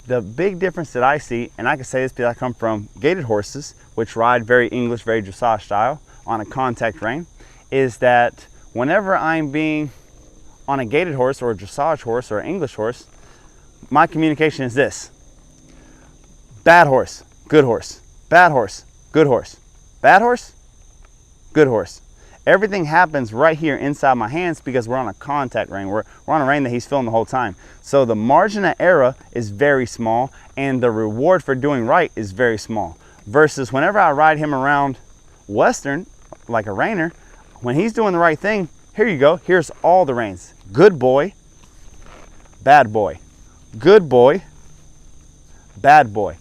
The big difference that I see, and I can say this because I come from gaited horses, which ride very English, very dressage style on a contact rein, is that whenever I'm being on a gaited horse or a dressage horse or an English horse, my communication is this: bad horse, good horse, bad horse, good horse, bad horse, good horse. Everything happens right here inside my hands because we're on a contact rein. We're on a rein that he's feeling the whole time. So the margin of error is very small and the reward for doing right is very small. Versus whenever I ride him around Western, like a reiner, when he's doing the right thing, here you go, here's all the reins. Good boy, bad boy, good boy, bad boy.